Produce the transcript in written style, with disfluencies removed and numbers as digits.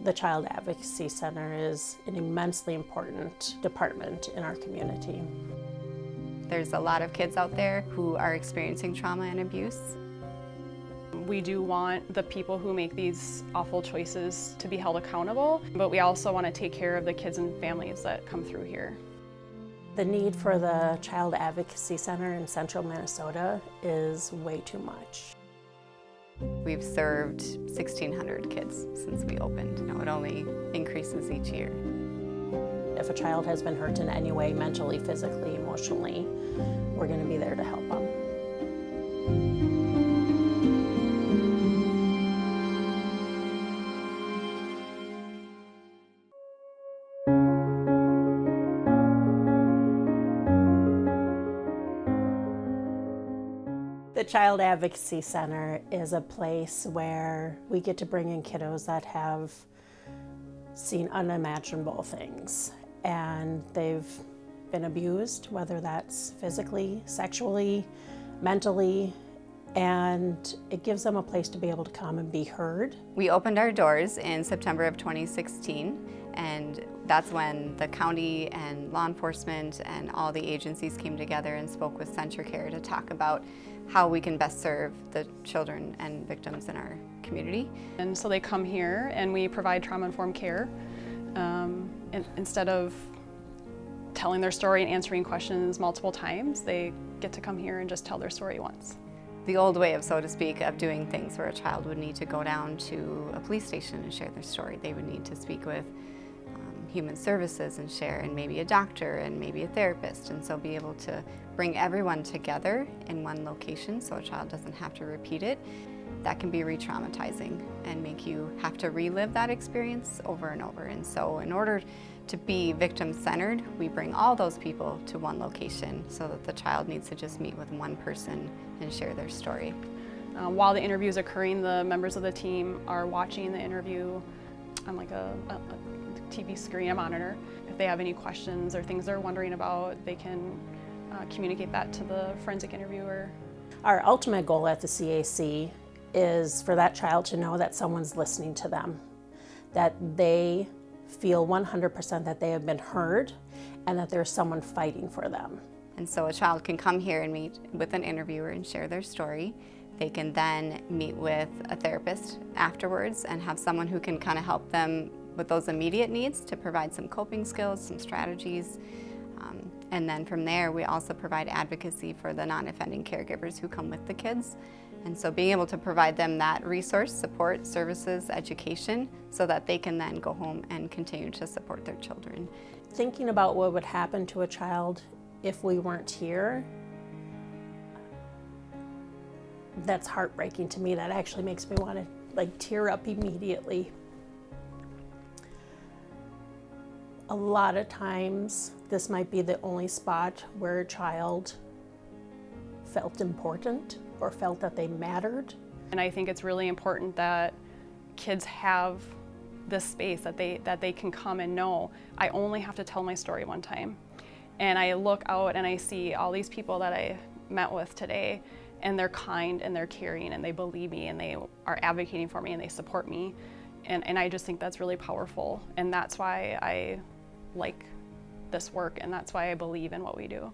The Child Advocacy Center is an immensely important department in our community. There's a lot of kids out there who are experiencing trauma and abuse. We do want the people who make these awful choices to be held accountable, but we also want to take care of the kids and families that come through here. The need for the Child Advocacy Center in central Minnesota is way too much. We've served 1,600 kids since we opened. It only increases each year. If a child has been hurt in any way, mentally, physically, emotionally, we're going to be there to help them. The Child Advocacy Center is a place where we get to bring in kiddos that have seen unimaginable things, and they've been abused, whether that's physically, sexually, mentally, and it gives them a place to be able to come and be heard. We opened our doors in September of 2016, and that's when the county and law enforcement and all the agencies came together and spoke with CentraCare to talk about how we can best serve the children and victims in our community. And so they come here and we provide trauma-informed care. Instead of telling their story and answering questions multiple times, they get to come here and just tell their story once. The old way of, so to speak, of doing things where a child would need to go down to a police station and share their story. They would need to speak with human services and share, and maybe a doctor and maybe a therapist, and so be able to bring everyone together in one location so a child doesn't have to repeat it. That can be re-traumatizing and make you have to relive that experience over and over. And so in order to be victim-centered, we bring all those people to one location so that the child needs to just meet with one person and share their story. While the interview is occurring, the members of the team are watching the interview on like a TV screen, a monitor. If they have any questions or things they're wondering about, they can communicate that to the forensic interviewer. Our ultimate goal at the CAC is for that child to know that someone's listening to them, that they feel 100% that they have been heard and that there's someone fighting for them. And so a child can come here and meet with an interviewer and share their story. They can then meet with a therapist afterwards and have someone who can kind of help them with those immediate needs to provide some coping skills, some strategies. And then from there, we also provide advocacy for the non-offending caregivers who come with the kids. And so being able to provide them that resource, support, services, education, so that they can then go home and continue to support their children. Thinking about what would happen to a child if we weren't here, that's heartbreaking to me. That actually makes me want to tear up immediately. A lot of times, this might be the only spot where a child felt important or felt that they mattered. And I think it's really important that kids have this space that they can come and know, I only have to tell my story one time. And I look out and I see all these people that I met with today, and they're kind and they're caring and they believe me and they are advocating for me and they support me. And I just think that's really powerful. And that's why I like this work, and that's why I believe in what we do.